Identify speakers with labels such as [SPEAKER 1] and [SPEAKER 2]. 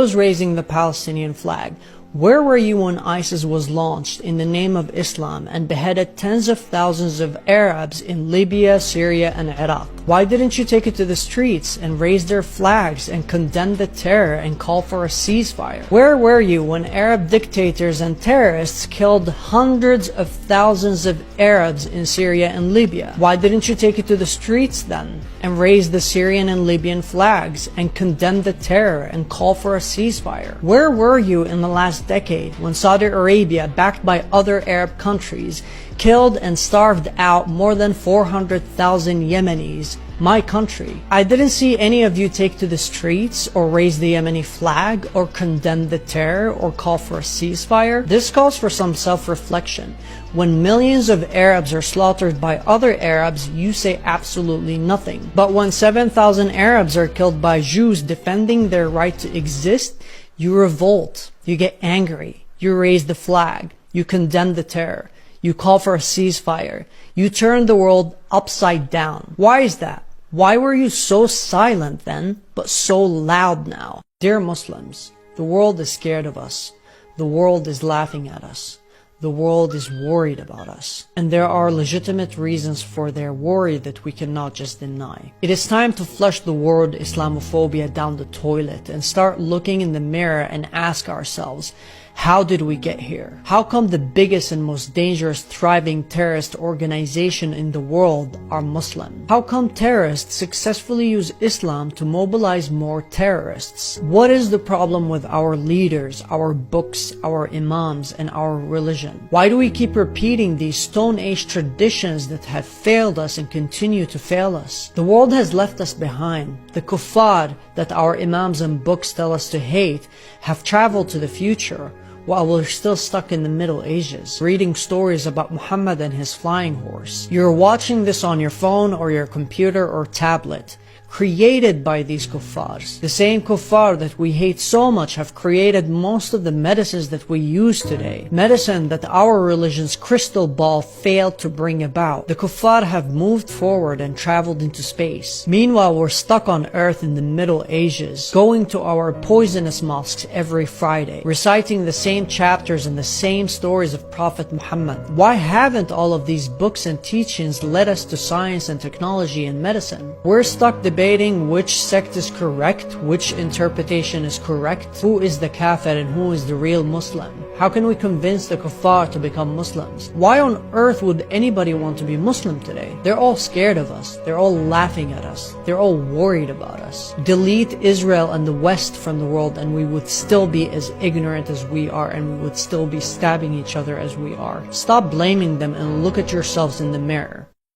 [SPEAKER 1] Was raising the Palestinian flag. Where were you when ISIS was launched in the name of Islam and beheaded tens of thousands of Arabs in Libya, Syria, and Iraq? Why didn't you take it to the streets and raise their flags and condemn the terror and call for a ceasefire? Where were you when Arab dictators and terrorists killed hundreds of thousands of Arabs in Syria and Libya? Why didn't you take it to the streets then and raise the Syrian and Libyan flags and condemn the terror and call for a ceasefire? Where were you in the last decade when Saudi Arabia, backed by other Arab countries, killed and starved out more than 400,000 Yemenis, my country? I didn't see any of you take to the streets or raise the Yemeni flag or condemn the terror or call for a ceasefire. This calls for some self-reflection. When millions of Arabs are slaughtered by other Arabs, you say absolutely nothing. But when 7,000 Arabs are killed by Jews defending their right to exist, you revolt, you get angry, you raise the flag, you condemn the terror, you call for a ceasefire, you turn the world upside down. Why is that? Why were you so silent then, but so loud now? Dear Muslims, the world is scared of us. The world is laughing at us. The world is worried about us. And there are legitimate reasons for their worry that we cannot just deny. It is time to flush the word Islamophobia down the toilet and start looking in the mirror and ask ourselves, how did we get here? How come the biggest and most dangerous thriving terrorist organization in the world are Muslim? How come terrorists successfully use Islam to mobilize more terrorists? What is the problem with our leaders, our books, our imams, and our religion? Why do we keep repeating these Stone Age traditions that have failed us and continue to fail us? The world has left us behind. The kuffar that our imams and books tell us to hate have traveled to the future, while we're still stuck in the Middle Ages, reading stories about Muhammad and his flying horse. You're watching this on your phone or your computer or tablet, created by these kuffars. The same kuffar that we hate so much have created most of the medicines that we use today. Medicine that our religion's crystal ball failed to bring about. The kuffar have moved forward and traveled into space. Meanwhile, we're stuck on earth in the Middle Ages, going to our poisonous mosques every Friday, reciting the same chapters and the same stories of Prophet Muhammad. Why haven't all of these books and teachings led us to science and technology and medicine? We're stuck debating which sect is correct, which interpretation is correct, who is the kafir and who is the real Muslim. How can we convince the kuffar to become Muslims? Why on earth would anybody want to be Muslim today? They're all scared of us. They're all laughing at us. They're all worried about us. Delete Israel and the West from the world and we would still be as ignorant as we are, and we would still be stabbing each other as we are. Stop blaming them and look at yourselves in the mirror.